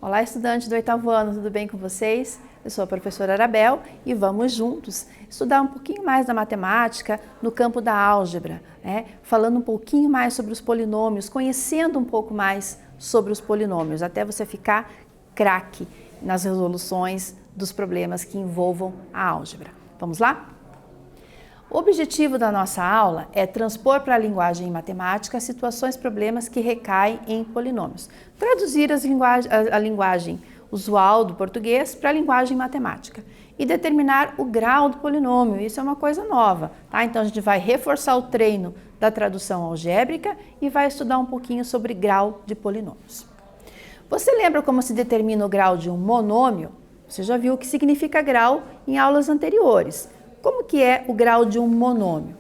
Olá, estudantes do 8º ano, tudo bem com vocês? Eu sou a professora Arabel e vamos juntos estudar um pouquinho mais da matemática no campo da álgebra, né? Falando um pouquinho mais sobre os polinômios, conhecendo um pouco mais sobre os polinômios, até você ficar craque nas resoluções dos problemas que envolvam a álgebra. Vamos lá? O objetivo da nossa aula é transpor para a linguagem matemática situações, problemas que recaem em polinômios. Traduzir a linguagem usual do português para a linguagem matemática e determinar o grau do polinômio. Isso é uma coisa nova, tá? Então a gente vai reforçar o treino da tradução algébrica e vai estudar um pouquinho sobre grau de polinômios. Você lembra como se determina o grau de um monômio? Você já viu o que significa grau em aulas anteriores. Como que é o grau de um monômio?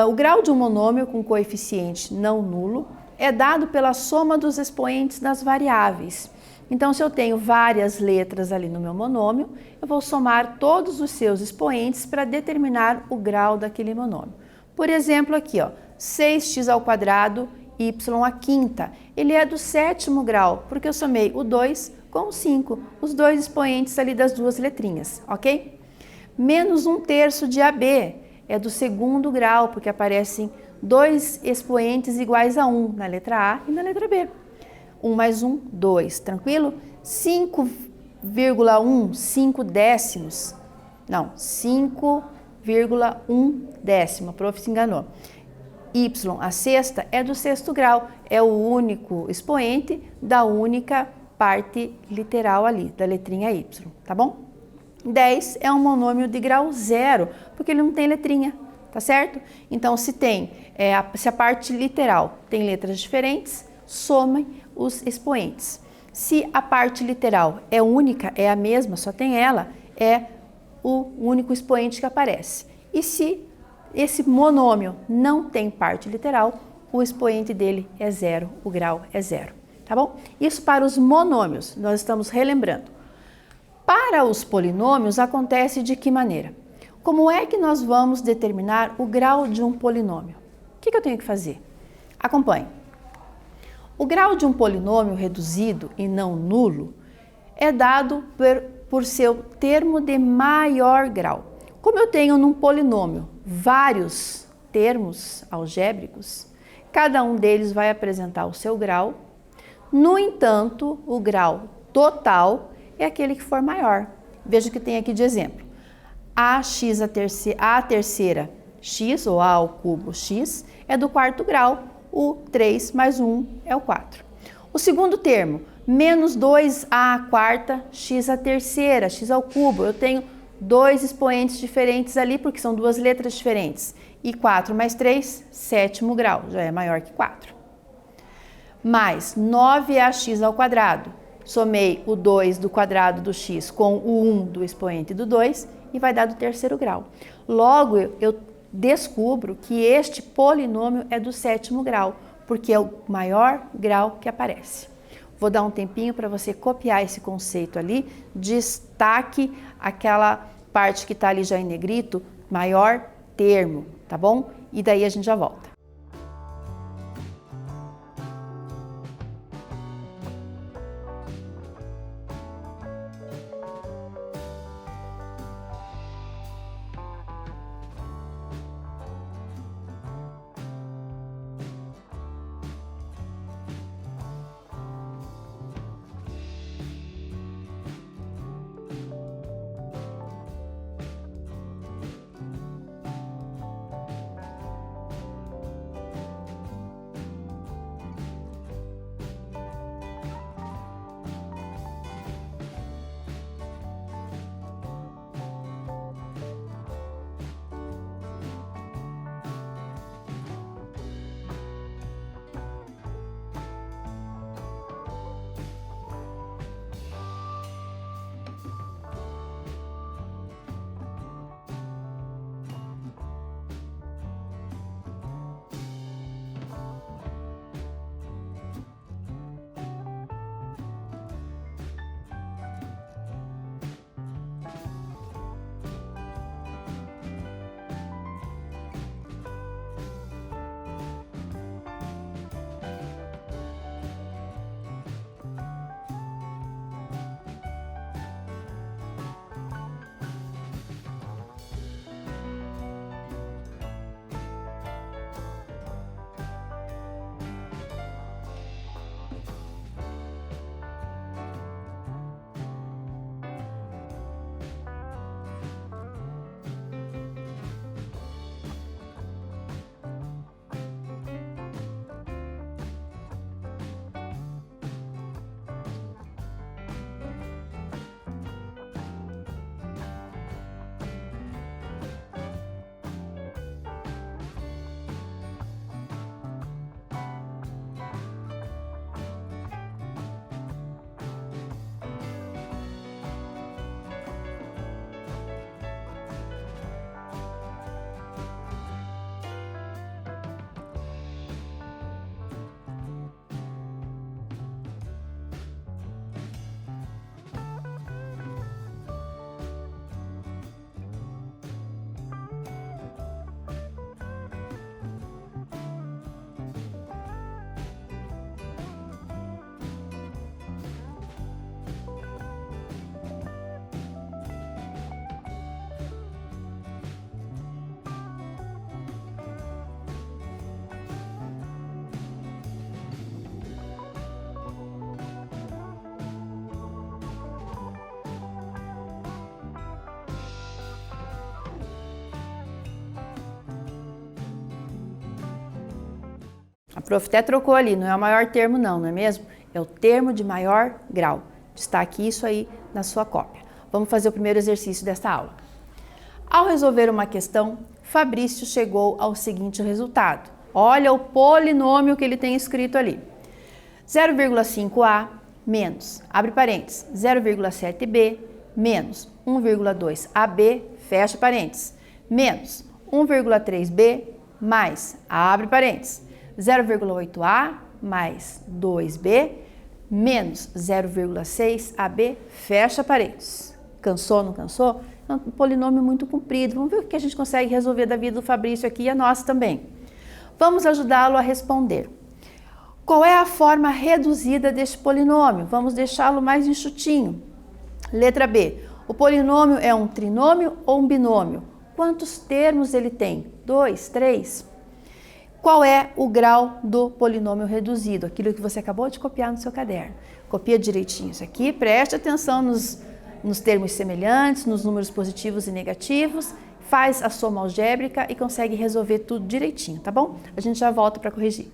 O grau de um monômio com coeficiente não nulo é dado pela soma dos expoentes das variáveis. Então, se eu tenho várias letras ali no meu monômio, eu vou somar todos os seus expoentes para determinar o grau daquele monômio. Por exemplo, aqui, ó, 6x² y à quinta. Ele é do 7º grau, porque eu somei o 2 com o 5, os dois expoentes ali das duas letrinhas, ok? Menos 1/3 de AB é do 2º grau, porque aparecem dois expoentes iguais a 1 na letra A e na letra B. 1 mais 1, 2, tranquilo? 5,1, 5 décimos. Não, 5,1 décimo, a prof se enganou. Y, a sexta, é do 6º grau, é o único expoente da única parte literal ali, da letrinha Y, tá bom? 10 é um monômio de grau 0, porque ele não tem letrinha, tá certo? Então, se a parte literal tem letras diferentes, somem os expoentes. Se a parte literal é única, é a mesma, só tem ela, é o único expoente que aparece. E se esse monômio não tem parte literal, o expoente dele é 0, o grau é 0, tá bom? Isso para os monômios, nós estamos relembrando. Para os polinômios, acontece de que maneira? Como é que nós vamos determinar o grau de um polinômio? O que eu tenho que fazer? Acompanhe. O grau de um polinômio reduzido e não nulo é dado por seu termo de maior grau. Como eu tenho num polinômio vários termos algébricos, cada um deles vai apresentar o seu grau. No entanto, o grau total é aquele que for maior. Veja o que tem aqui de exemplo. A terceira x, ou a ao cubo x, é do 4º grau. O 3 mais 1 é o 4. O segundo termo, menos 2a² x à terceira, x ao cubo. Eu tenho dois expoentes diferentes ali, porque são duas letras diferentes. E 4 mais 3, 7º grau, já é maior que 4. Mais 9ax². Somei o 2 do quadrado do x com o 1 do expoente do 2 e vai dar do 3º grau. Logo, eu descubro que este polinômio é do 7º grau, porque é o maior grau que aparece. Vou dar um tempinho para você copiar esse conceito ali, destaque aquela parte que está ali já em negrito, maior termo, tá bom? E daí a gente já volta. A prof até trocou ali, não é o maior termo não é mesmo? É o termo de maior grau. Destaque isso aí na sua cópia. Vamos fazer o primeiro exercício desta aula. Ao resolver uma questão, Fabrício chegou ao seguinte resultado. Olha o polinômio que ele tem escrito ali. 0,5a menos, abre parênteses, 0,7b menos 1,2ab, fecha parênteses, menos 1,3b mais, abre parênteses, 0,8a mais 2b menos 0,6ab, fecha parênteses. Cansou, não cansou? É um polinômio muito comprido. Vamos ver o que a gente consegue resolver da vida do Fabrício aqui e a nossa também. Vamos ajudá-lo a responder. Qual é a forma reduzida deste polinômio? Vamos deixá-lo mais enxutinho. Letra B. O polinômio é um trinômio ou um binômio? Quantos termos ele tem? 2, 3? Qual é o grau do polinômio reduzido? Aquilo que você acabou de copiar no seu caderno. Copia direitinho isso aqui, preste atenção nos termos semelhantes, nos números positivos e negativos, faz a soma algébrica e consegue resolver tudo direitinho, tá bom? A gente já volta para corrigir.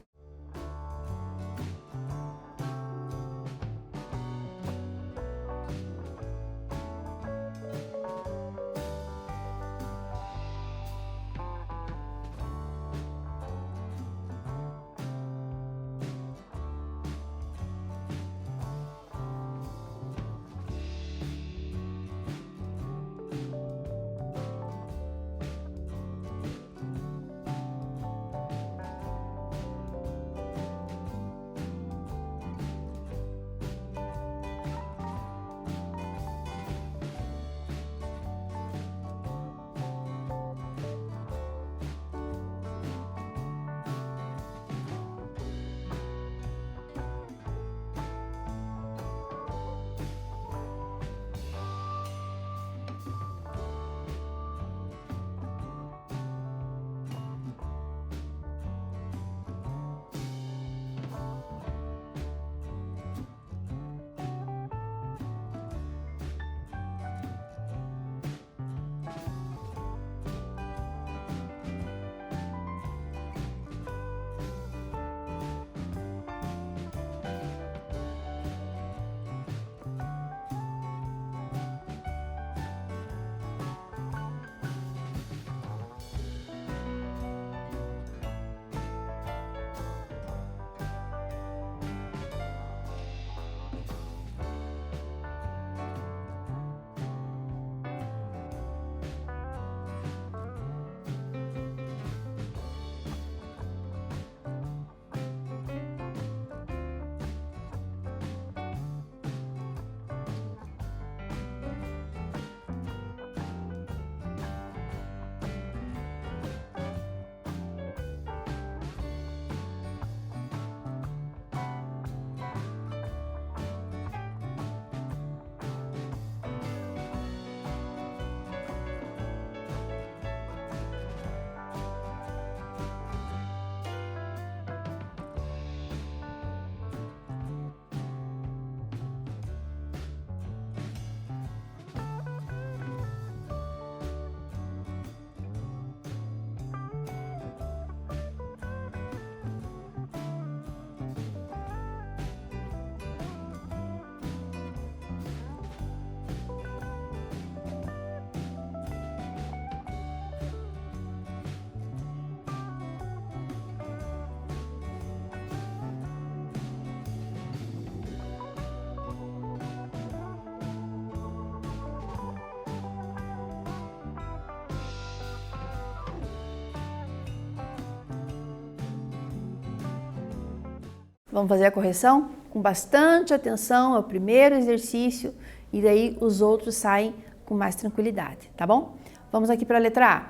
Vamos fazer a correção com bastante atenção, é o primeiro exercício e daí os outros saem com mais tranquilidade, tá bom? Vamos aqui para a letra A.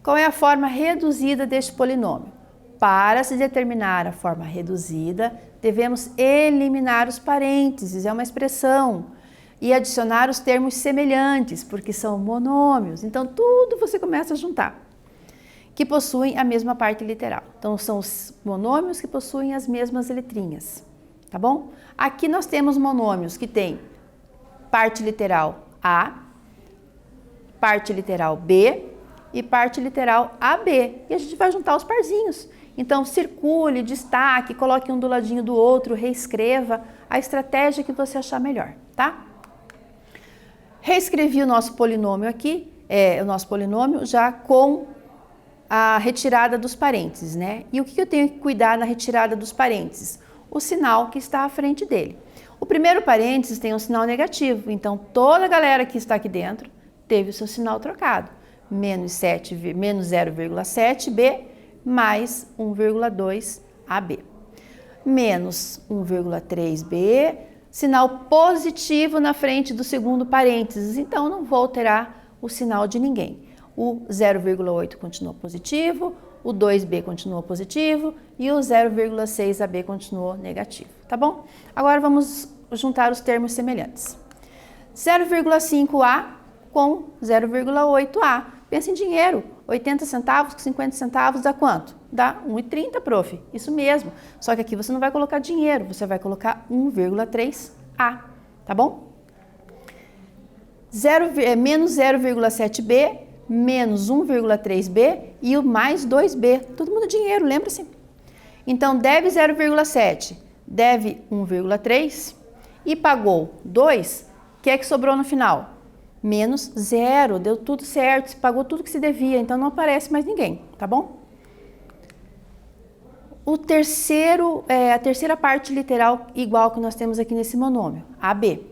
Qual é a forma reduzida deste polinômio? Para se determinar a forma reduzida, devemos eliminar os parênteses, é uma expressão, e adicionar os termos semelhantes, porque são monômios. Então, tudo você começa a juntar, que possuem a mesma parte literal. Então, são os monômios que possuem as mesmas letrinhas, tá bom? Aqui nós temos monômios que têm parte literal A, parte literal B e parte literal AB. E a gente vai juntar os parzinhos. Então, circule, destaque, coloque um do ladinho do outro, reescreva a estratégia que você achar melhor, tá? Reescrevi o nosso polinômio aqui, o nosso polinômio já com a retirada dos parênteses, né? E o que eu tenho que cuidar na retirada dos parênteses? O sinal que está à frente dele. O primeiro parênteses tem um sinal negativo, então toda a galera que está aqui dentro teve o seu sinal trocado. Menos 0,7b mais 1,2 AB. Menos 1,3b, sinal positivo na frente do segundo parênteses, então não vou alterar o sinal de ninguém. O 0,8 continua positivo, o 2b continuou positivo e o 0,6ab continuou negativo, tá bom? Agora vamos juntar os termos semelhantes. 0,5a com 0,8a. Pensa em dinheiro, 80 centavos com 50 centavos dá quanto? Dá 1,30, prof. Isso mesmo, só que aqui você não vai colocar dinheiro, você vai colocar 1,3a, tá bom? Menos 0,7b, menos 1,3b e o mais 2b, todo mundo dinheiro, lembra-se? Então, deve 0,7, deve 1,3 e pagou 2, o que é que sobrou no final? Menos 0, deu tudo certo, se pagou tudo que se devia, então não aparece mais ninguém, tá bom? A terceira parte literal igual que nós temos aqui nesse monômio, AB.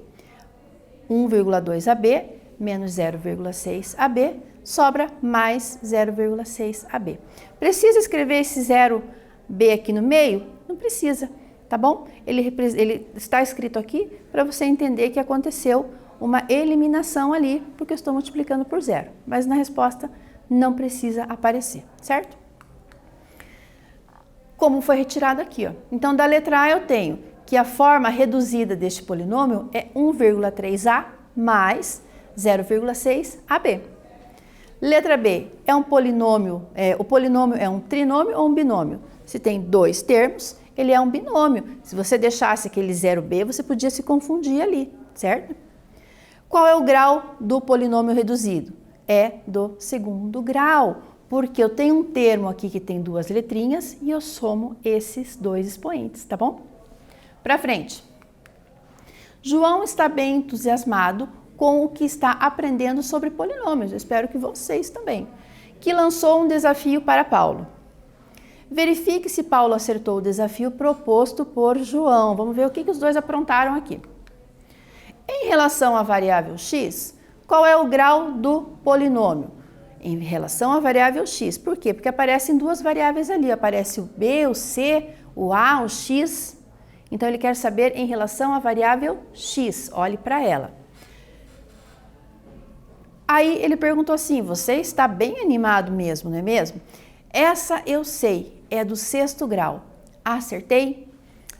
1,2AB menos 0,6AB, sobra mais 0,6AB. Precisa escrever esse 0B aqui no meio? Não precisa, tá bom? Ele está escrito aqui para você entender que aconteceu uma eliminação ali, porque eu estou multiplicando por 0, mas na resposta não precisa aparecer, certo? Como foi retirado aqui, ó. Então, da letra A eu tenho que a forma reduzida deste polinômio é 1,3a mais 0,6ab. Letra B é um polinômio, o polinômio é um trinômio ou um binômio? Se tem dois termos, ele é um binômio. Se você deixasse aquele 0b, você podia se confundir ali, certo? Qual é o grau do polinômio reduzido? É do segundo grau, porque eu tenho um termo aqui que tem duas letrinhas e eu somo esses dois expoentes, tá bom? Para frente. João está bem entusiasmado com o que está aprendendo sobre polinômios, eu espero que vocês também, que lançou um desafio para Paulo. Verifique se Paulo acertou o desafio proposto por João. Vamos ver o que os dois aprontaram aqui. Em relação à variável x, qual é o grau do polinômio? Em relação à variável x. Por quê? Porque aparecem duas variáveis ali. Aparece o b, o c, o a, o x. Então, ele quer saber em relação à variável x. Olhe para ela. Aí, ele perguntou assim, você está bem animado mesmo, não é mesmo? Essa eu sei, é do sexto grau. Acertei?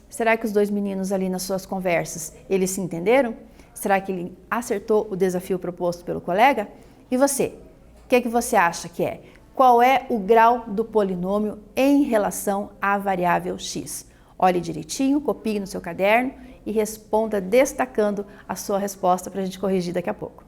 Será que os dois meninos ali nas suas conversas, eles se entenderam? Será que ele acertou o desafio proposto pelo colega? E você? O que você acha que é? Qual é o grau do polinômio em relação à variável x? Olhe direitinho, copie no seu caderno e responda destacando a sua resposta para a gente corrigir daqui a pouco.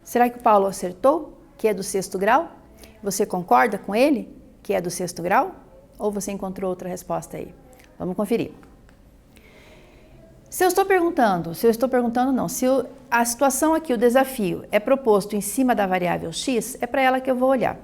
Será que o Paulo acertou que é do sexto grau? Você concorda com ele que é do sexto grau? Ou você encontrou outra resposta aí? Vamos conferir. Se a situação aqui, o desafio, é proposto em cima da variável x, é para ela que eu vou olhar.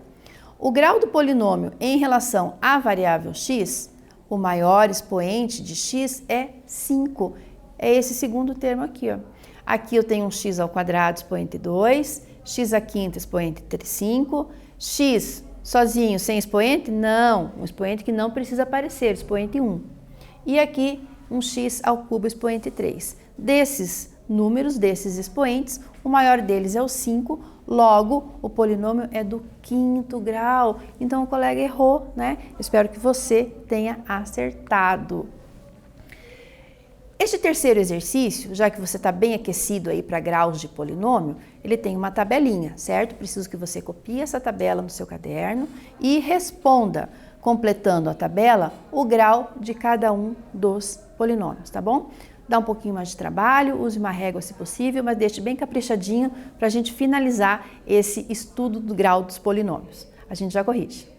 O grau do polinômio em relação à variável x, o maior expoente de x é 5. É esse segundo termo aqui, ó. Aqui eu tenho um x ao quadrado expoente 2, x à quinta expoente 5, x sozinho sem expoente? Não, um expoente que não precisa aparecer, expoente 1. E aqui um x ao cubo expoente 3. Desses números, desses expoentes, o maior deles é o 5, logo o polinômio é do quinto grau. Então o colega errou, né? Espero que você tenha acertado. Este terceiro exercício, já que você está bem aquecido aí para graus de polinômio, ele tem uma tabelinha, certo? Preciso que você copie essa tabela no seu caderno e responda, completando a tabela, o grau de cada um dos polinômios, tá bom? Dá um pouquinho mais de trabalho, use uma régua se possível, mas deixe bem caprichadinho para a gente finalizar esse estudo do grau dos polinômios. A gente já corrige.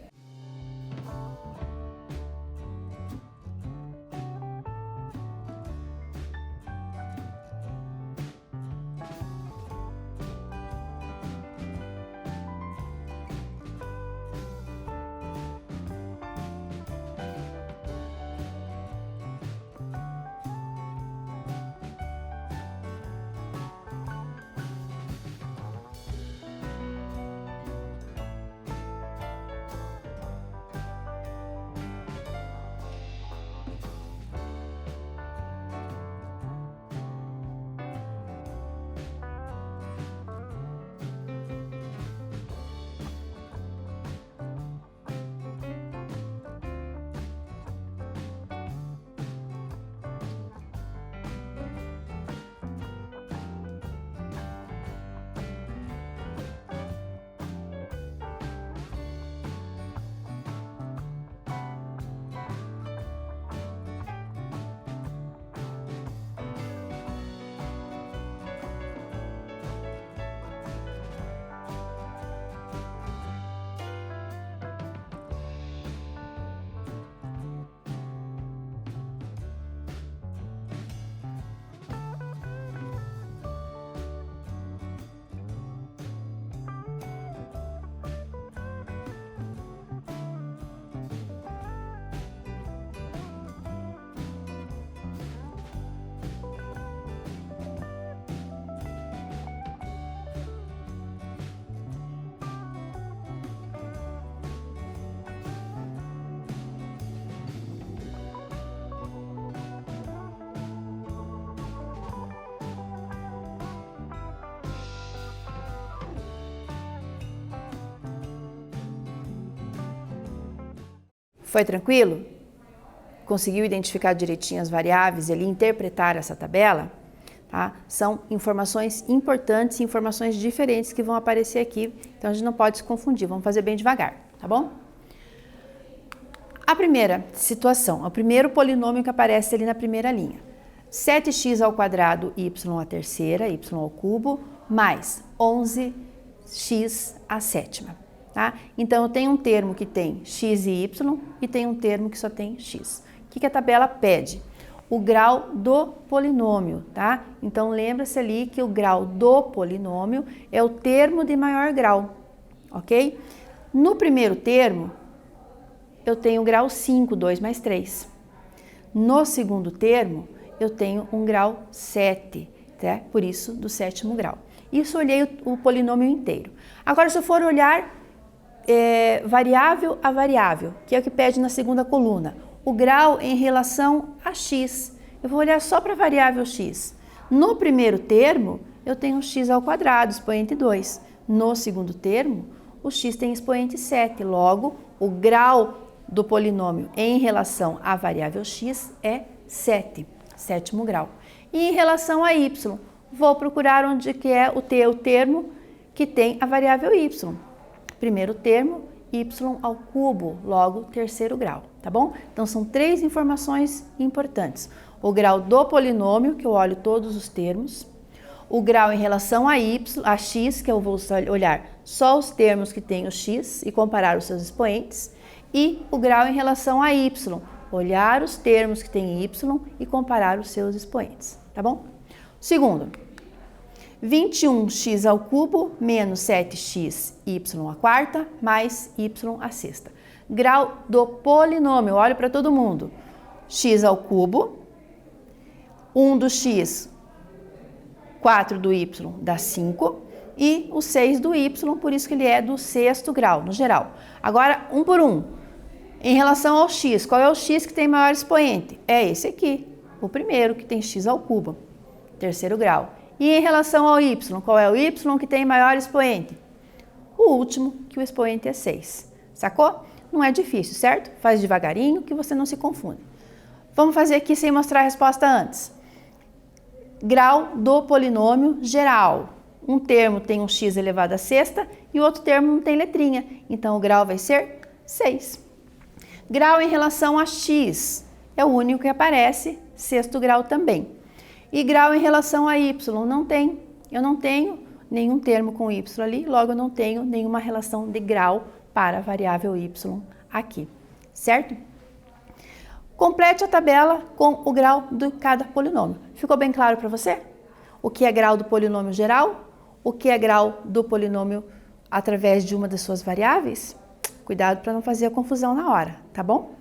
Foi tranquilo? Conseguiu identificar direitinho as variáveis e ali interpretar essa tabela? Tá? São informações importantes e informações diferentes que vão aparecer aqui, então a gente não pode se confundir, vamos fazer bem devagar, tá bom? A primeira situação, o primeiro polinômio que aparece ali na primeira linha. 7x ao quadrado y à terceira, y ao cubo, mais 11x à sétima. Tá? Então, eu tenho um termo que tem x e y e tem um termo que só tem x. O que a tabela pede? O grau do polinômio, tá? Então, lembra-se ali que o grau do polinômio é o termo de maior grau, ok? No primeiro termo, eu tenho o grau 5, 2 mais 3. No segundo termo, eu tenho um grau 7, tá? Por isso, do sétimo grau. Isso eu olhei o polinômio inteiro. Agora, se eu for olhar variável a variável, que é o que pede na segunda coluna, o grau em relação a x. Eu vou olhar só para a variável x. No primeiro termo, eu tenho x ao quadrado, expoente 2. No segundo termo, o x tem expoente 7. Logo, o grau do polinômio em relação à variável x é 7, sétimo grau. E em relação a y, vou procurar onde que é o termo que tem a variável y. Primeiro termo, y ao cubo, logo terceiro grau, tá bom? Então, são três informações importantes. O grau do polinômio, que eu olho todos os termos, o grau em relação a y, a x, que eu vou olhar só os termos que têm o x e comparar os seus expoentes, e o grau em relação a y, olhar os termos que têm y e comparar os seus expoentes, tá bom? Segundo, 21x ao cubo menos 7x y à quarta mais y à sexta. Grau do polinômio, olha para todo mundo. X ao cubo, 1 do x, 4 do y dá 5 e o 6 do y, por isso que ele é do sexto grau, no geral. Agora, um por um. Em relação ao x, qual é o x que tem maior expoente? É esse aqui, o primeiro que tem x ao cubo, terceiro grau. E em relação ao y, qual é o y que tem maior expoente? O último, que o expoente é 6. Sacou? Não é difícil, certo? Faz devagarinho que você não se confunde. Vamos fazer aqui sem mostrar a resposta antes. Grau do polinômio geral. Um termo tem um x elevado à sexta e o outro termo não tem letrinha. Então, o grau vai ser 6. Grau em relação a x. É o único que aparece, sexto grau também. E grau em relação a y, não tem. Eu não tenho nenhum termo com y ali, logo eu não tenho nenhuma relação de grau para a variável y aqui, certo? Complete a tabela com o grau de cada polinômio. Ficou bem claro para você? O que é grau do polinômio geral? O que é grau do polinômio através de uma das suas variáveis? Cuidado para não fazer a confusão na hora, tá bom?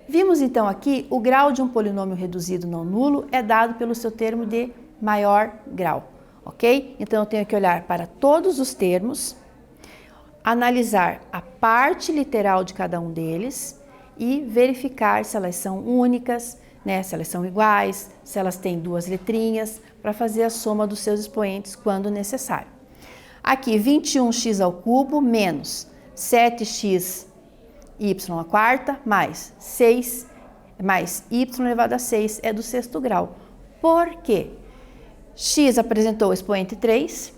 Vimos então aqui o grau de um polinômio reduzido não nulo é dado pelo seu termo de maior grau, ok? Então eu tenho que olhar para todos os termos, analisar a parte literal de cada um deles e verificar se elas são únicas, né? Se elas são iguais, se elas têm duas letrinhas, para fazer a soma dos seus expoentes quando necessário. Aqui 21x ao cubo menos 7x y à quarta mais 6 mais y elevado a 6 é do sexto grau. Por quê? X apresentou o expoente 3,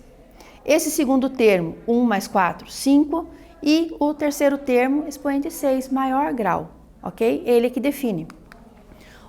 esse segundo termo 1 mais 4, 5 e o terceiro termo expoente 6, maior grau, ok? Ele que define.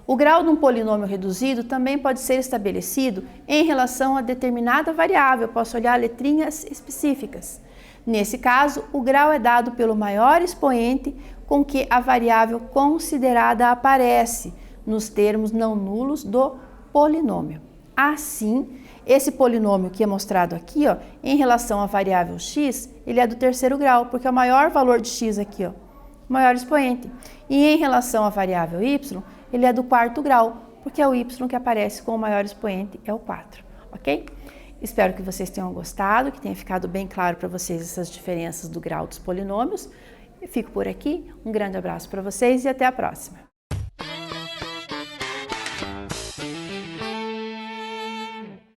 O grau de um polinômio reduzido também pode ser estabelecido em relação a determinada variável, eu posso olhar letrinhas específicas. Nesse caso, o grau é dado pelo maior expoente com que a variável considerada aparece nos termos não nulos do polinômio. Assim, esse polinômio que é mostrado aqui, ó, em relação à variável x, ele é do terceiro grau, porque é o maior valor de x aqui, ó, o maior expoente. E em relação à variável y, ele é do quarto grau, porque é o y que aparece com o maior expoente, é o 4, ok? Espero que vocês tenham gostado, que tenha ficado bem claro para vocês essas diferenças do grau dos polinômios. Eu fico por aqui, um grande abraço para vocês e até a próxima!